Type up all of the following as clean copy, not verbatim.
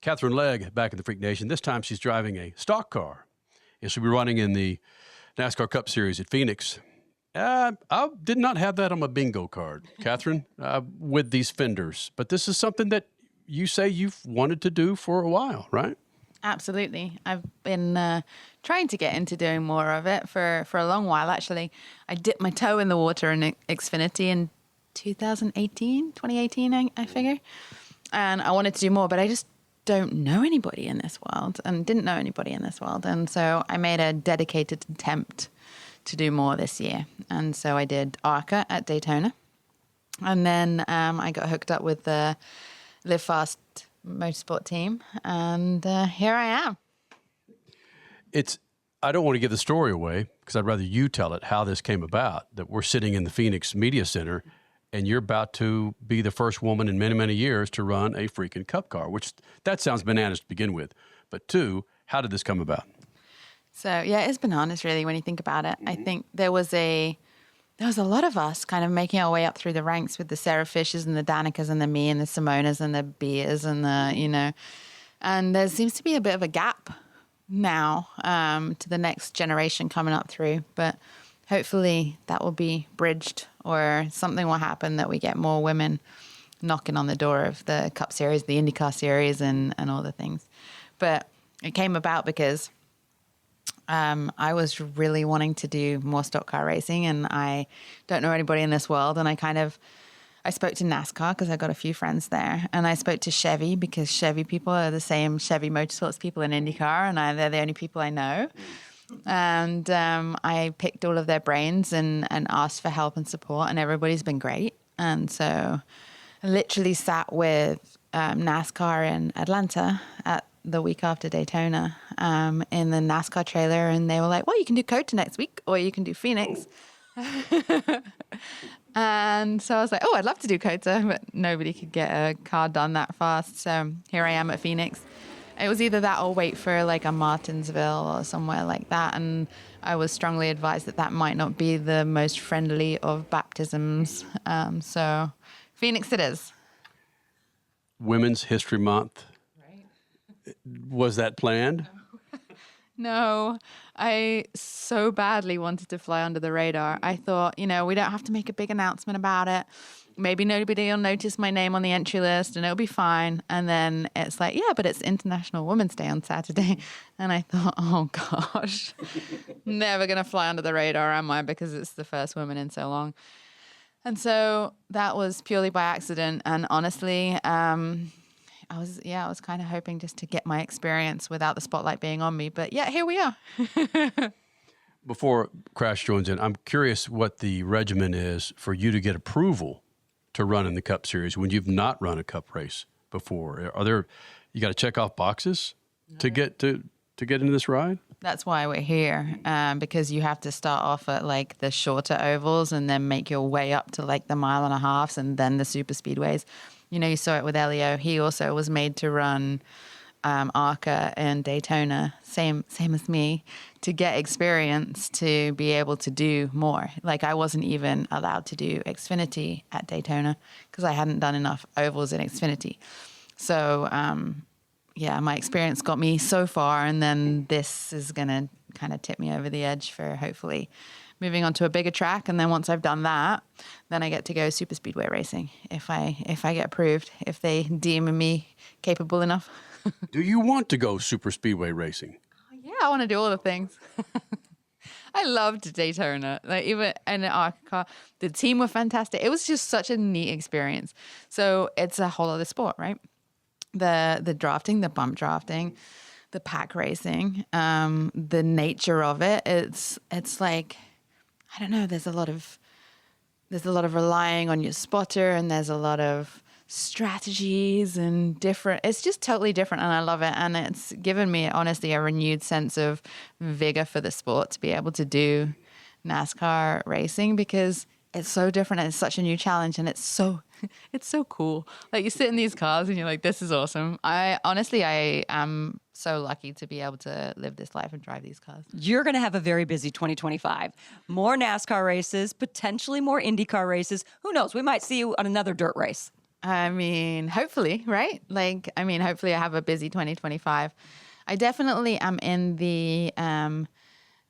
Katherine Legge back in the Freak Nation. This time she's driving a stock car, and she'll be running in the NASCAR Cup Series at Phoenix. I did not have that on my bingo card, Katherine, with these fenders. But this is something that you say you've wanted to do for a while, right? Absolutely. I've been trying to get into doing more of it for a long while, actually. I dipped my toe in the water in Xfinity in 2018, I figure. And I wanted to do more, but I just don't know anybody in this world and didn't know anybody in this world. And so I made a dedicated attempt to do more this year. And so I did ARCA at Daytona. And then I got hooked up with the Live Fast Motorsport team. And here I am. I don't want to give the story away because I'd rather you tell it, how this came about, that we're sitting in the Phoenix Media Center and you're about to be the first woman in many, many years to run a freaking Cup car, which that sounds bananas to begin with. But two, how did this come about? So, yeah, it's bananas, really, when you think about it. I think there was a lot of us kind of making our way up through the ranks with the Sarah Fishers and the Danikas and the me and the Simonas and the Beers and and there seems to be a bit of a gap now to the next generation coming up through. But hopefully that will be bridged or something will happen that we get more women knocking on the door of the Cup Series, the IndyCar Series and all the things. But it came about because I was really wanting to do more stock car racing, and I don't know anybody in this world. And I spoke to NASCAR because I got a few friends there, and I spoke to Chevy because Chevy people are the same Chevy Motorsports people in IndyCar, and they're the only people I know. And I picked all of their brains and asked for help and support, and everybody's been great. And so I literally sat with NASCAR in Atlanta at the week after Daytona in the NASCAR trailer, and they were like, well, you can do COTA next week or you can do Phoenix. And so I was like, oh, I'd love to do COTA, but nobody could get a car done that fast. So here I am at Phoenix. It was either that or wait for like a Martinsville or somewhere like that. And I was strongly advised that might not be the most friendly of baptisms. So Phoenix it is. Women's History Month. Was that planned? No, I so badly wanted to fly under the radar. I thought, we don't have to make a big announcement about it. Maybe nobody will notice my name on the entry list and it'll be fine. And then it's like, yeah, but it's International Women's Day on Saturday. And I thought, oh gosh, never going to fly under the radar, am I? Because it's the first woman in so long. And so that was purely by accident. And honestly, I was kind of hoping just to get my experience without the spotlight being on me. But yeah, here we are. Before Crash joins in, I'm curious what the regimen is for you to get approval to run in the Cup Series when you've not run a Cup race before. You got to check off boxes to get into this ride? That's why we're here, because you have to start off at like the shorter ovals and then make your way up to like the 1.5 miles and then the super speedways. You saw it with Elio. He also was made to run ARCA and Daytona, same as me, to get experience to be able to do more. Like I wasn't even allowed to do Xfinity at Daytona because I hadn't done enough ovals in Xfinity. So, my experience got me so far, and then this is going to kind of tip me over the edge for hopefully moving on to a bigger track. And then once I've done that, then I get to go super speedway racing if I get approved, if they deem me capable enough. Do you want to go super speedway racing? Yeah, I want to do all the things. I loved Daytona. Like even in the ARCA car, the team were fantastic. It was just such a neat experience. So it's a whole other sport, right? The drafting, the bump drafting, the pack racing, the nature of it. It's like, I don't know, there's a lot of relying on your spotter, and there's a lot of strategies and it's just totally different, and I love it. And it's given me honestly a renewed sense of vigor for the sport to be able to do NASCAR racing, because it's so different and it's such a new challenge, and it's so cool. Like you sit in these cars and you're like, this is awesome. I am so lucky to be able to live this life and drive these cars. You're going to have a very busy 2025. More NASCAR races, potentially more IndyCar races. Who knows? We might see you on another dirt race. I mean, hopefully, right? Like, I mean, hopefully I have a busy 2025. I definitely am in the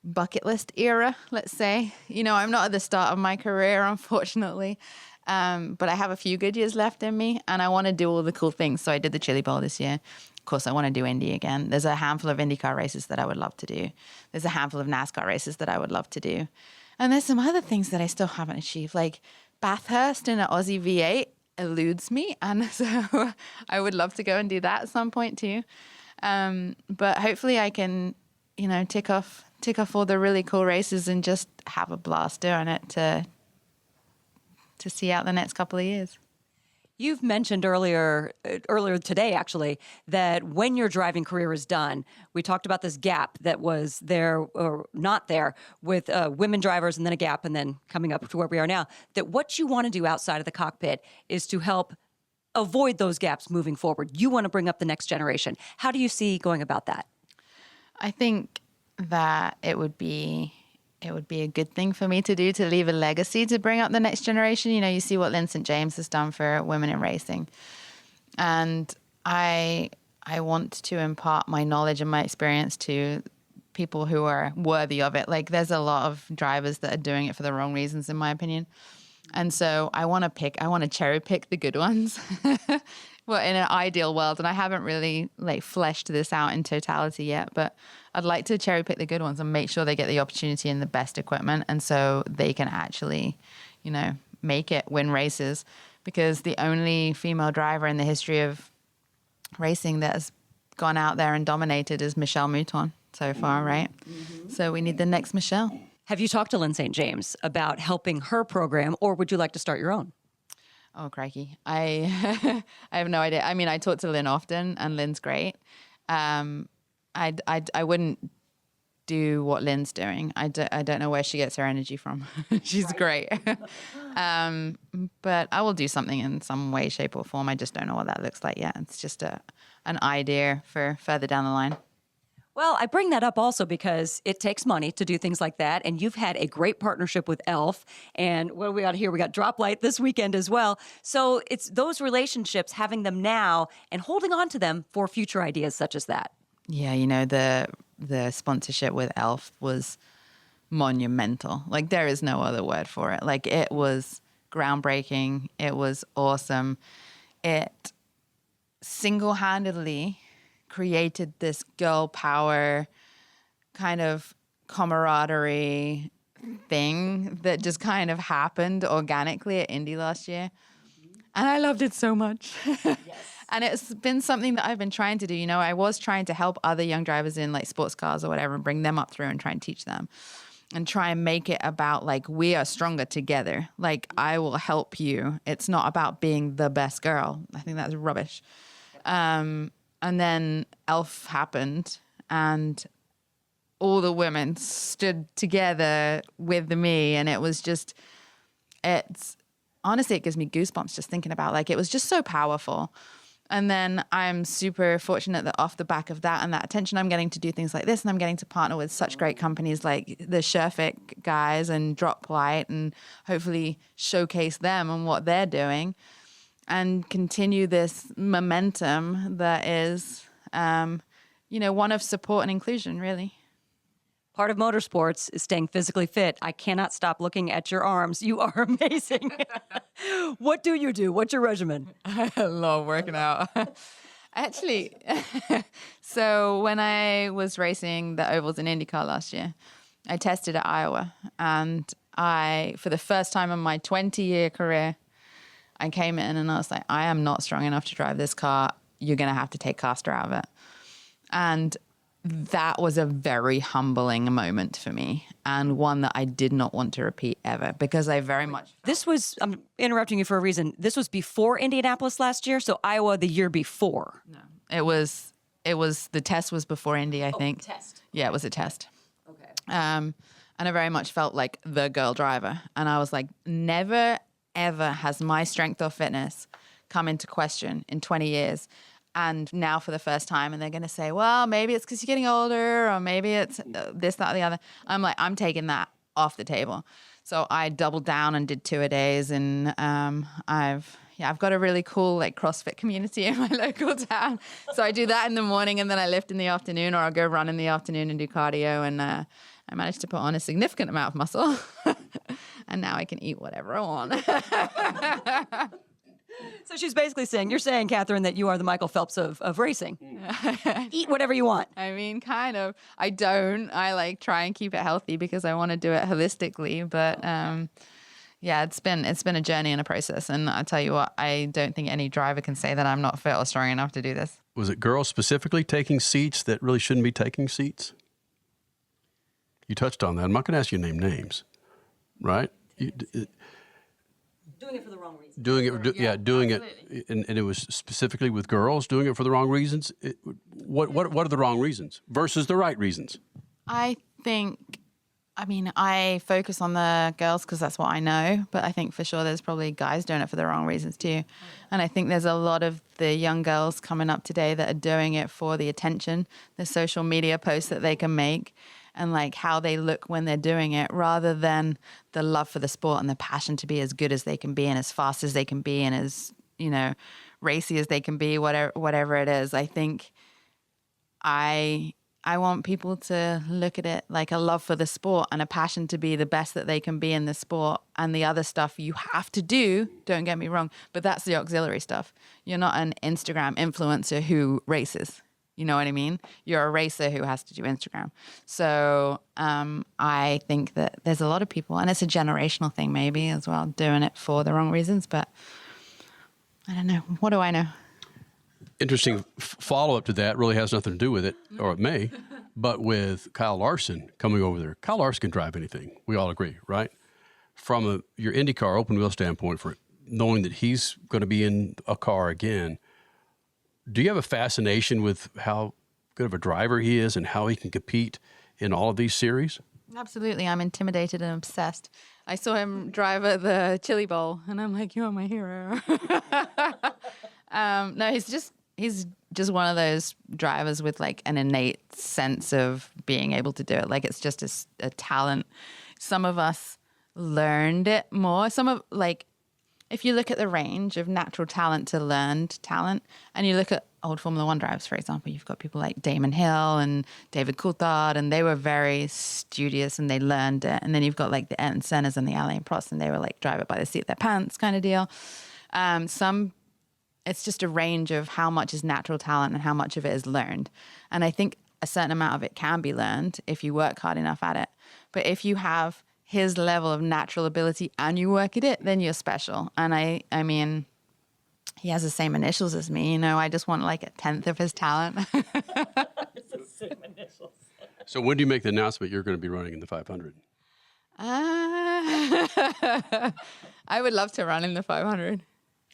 bucket list era, let's say. You know, I'm not at the start of my career, unfortunately, but I have a few good years left in me, and I want to do all the cool things. So I did the Chili Bowl this year. Of course, I want to do Indy again. There's a handful of IndyCar races that I would love to do. There's a handful of NASCAR races that I would love to do. And there's some other things that I still haven't achieved, like Bathurst in an Aussie V8 eludes me, and so I would love to go and do that at some point too. But hopefully I can, you know, tick off all the really cool races and just have a blast doing it to see out the next couple of years. You've mentioned earlier today, actually, that when your driving career is done, we talked about this gap that was there or not there with women drivers, and then a gap, and then coming up to where we are now, that what you want to do outside of the cockpit is to help avoid those gaps moving forward. You want to bring up the next generation. How do you see going about that? I think that it would be a good thing for me to do, to leave a legacy to bring up the next generation. You know, you see what Lynn St. James has done for women in racing. And I want to impart my knowledge and my experience to people who are worthy of it. Like, there's a lot of drivers that are doing it for the wrong reasons, in my opinion. And so I want to cherry pick the good ones. Well, in an ideal world, and I haven't really like fleshed this out in totality yet, but I'd like to cherry pick the good ones and make sure they get the opportunity and the best equipment, and so they can actually, you know, make it, win races. Because the only female driver in the history of racing that has gone out there and dominated is Michelle Mouton so far, right? Mm-hmm. So we need the next Michelle. Have you talked to Lynn St. James about helping her program, or would you like to start your own? Oh, crikey. I have no idea. I mean, I talk to Lynn often, and Lynn's great. I wouldn't do what Lynn's doing. I don't know where she gets her energy from. She's great. But I will do something in some way, shape, or form. I just don't know what that looks like yet. It's just an idea for further down the line. Well, I bring that up also because it takes money to do things like that. And you've had a great partnership with Elf. And what do we got here? We got Drop Light this weekend as well. So it's those relationships, having them now and holding on to them for future ideas such as that. Yeah, you know, the sponsorship with Elf was monumental. Like, there is no other word for it. Like, it was groundbreaking. It was awesome. It single-handedly created this girl power kind of camaraderie thing that just kind of happened organically at Indy last year. And I loved it so much. Yes. And it's been something that I've been trying to do. You know, I was trying to help other young drivers in like sports cars or whatever and bring them up through and try and teach them and try and make it about like, we are stronger together. Like, I will help you. It's not about being the best girl. I think that's rubbish. And then Elf happened, and all the women stood together with me, and it was just, honestly, it gives me goosebumps just thinking about, like, it was just so powerful. And then I'm super fortunate that off the back of that and that attention, I'm getting to do things like this, and I'm getting to partner with such great companies like the Sherfick guys and Drop Light, and hopefully showcase them and what they're doing, and continue this momentum that is, you know, one of support and inclusion, really. Part of motorsports is staying physically fit. I cannot stop looking at your arms. You are amazing. What do you do? What's your regimen? I love working out. Actually, so when I was racing the ovals in IndyCar last year, I tested at Iowa, and for the first time in my 20-year career, I came in and I was like, I am not strong enough to drive this car. You're going to have to take caster out of it. And that was a very humbling moment for me, and one that I did not want to repeat ever, because I very much... This was, I'm interrupting you for a reason. This was before Indianapolis last year, so Iowa the year before. No, it was, the test was before Indy, I think. Test. Yeah, it was a test. Okay. And I very much felt like the girl driver. And I was like, never, ever has my strength or fitness come into question in 20 years. And now for the first time, and they're going to say, well, maybe it's because you're getting older, or maybe it's this, that, or the other. I'm like, I'm taking that off the table. So I doubled down and did 2 a days, and I've I've got a really cool like CrossFit community in my local town. So I do that in the morning and then I lift in the afternoon, or I'll go run in the afternoon and do cardio. And I managed to put on a significant amount of muscle. And now I can eat whatever I want. So she's basically saying, you're saying, Katherine, that you are the Michael Phelps of racing. Eat whatever you want. I mean, kind of. I don't. I like try and keep it healthy because I want to do it holistically. But yeah, it's been a journey and a process. And I tell you what, I don't think any driver can say that I'm not fit or strong enough to do this. Was it girls specifically taking seats that really shouldn't be taking seats? You touched on that. I'm not going to ask you to name names, right? Doing it for the wrong reasons. Doing it, and it was specifically with girls doing it for the wrong reasons. What are the wrong reasons versus the right reasons? I focus on the girls because that's what I know, but I think for sure there's probably guys doing it for the wrong reasons too. And I think there's a lot of the young girls coming up today that are doing it for the attention, the social media posts that they can make, and like how they look when they're doing it, rather than the love for the sport and the passion to be as good as they can be and as fast as they can be and as, racy as they can be, whatever it is. I think I want people to look at it like a love for the sport and a passion to be the best that they can be in the sport, and the other stuff you have to do, don't get me wrong, but that's the auxiliary stuff. You're not an Instagram influencer who races. You know what I mean? You're a racer who has to do Instagram. So I think that there's a lot of people, and it's a generational thing maybe as well, doing it for the wrong reasons, but I don't know. What do I know? Interesting follow-up to that, really has nothing to do with it, or it may, but with Kyle Larson coming over there. Kyle Larson can drive anything. We all agree, right? From your IndyCar open wheel standpoint, for knowing that he's going to be in a car again, do you have a fascination with how good of a driver he is and how he can compete in all of these series? Absolutely. I'm intimidated and obsessed. I saw him drive at the Chili Bowl, and I'm like, you're my hero. No, he's just one of those drivers with like an innate sense of being able to do it. Like it's just a talent. Some of us learned it more. If you look at the range of natural talent to learned talent, and you look at old Formula One drivers, for example, you've got people like Damon Hill and David Coulthard, and they were very studious and they learned it. And then you've got like the Ayrton Sennas and the Alain Prost, and they were like drive it by the seat of their pants kind of deal. It's just a range of how much is natural talent and how much of it is learned. And I think a certain amount of it can be learned if you work hard enough at it. But if you have his level of natural ability and you work at it, then you're special. And I mean, he has the same initials as me. I just want like 1/10 of his talent. It's the same initials. So when do you make the announcement you're going to be running in the 500? I would love to run in the 500.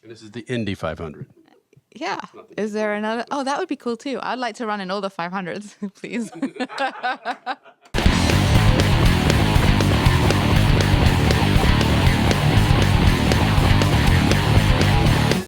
And this is the Indy 500. Yeah. Is there another? Oh, that would be cool too. I'd like to run in all the 500s, please.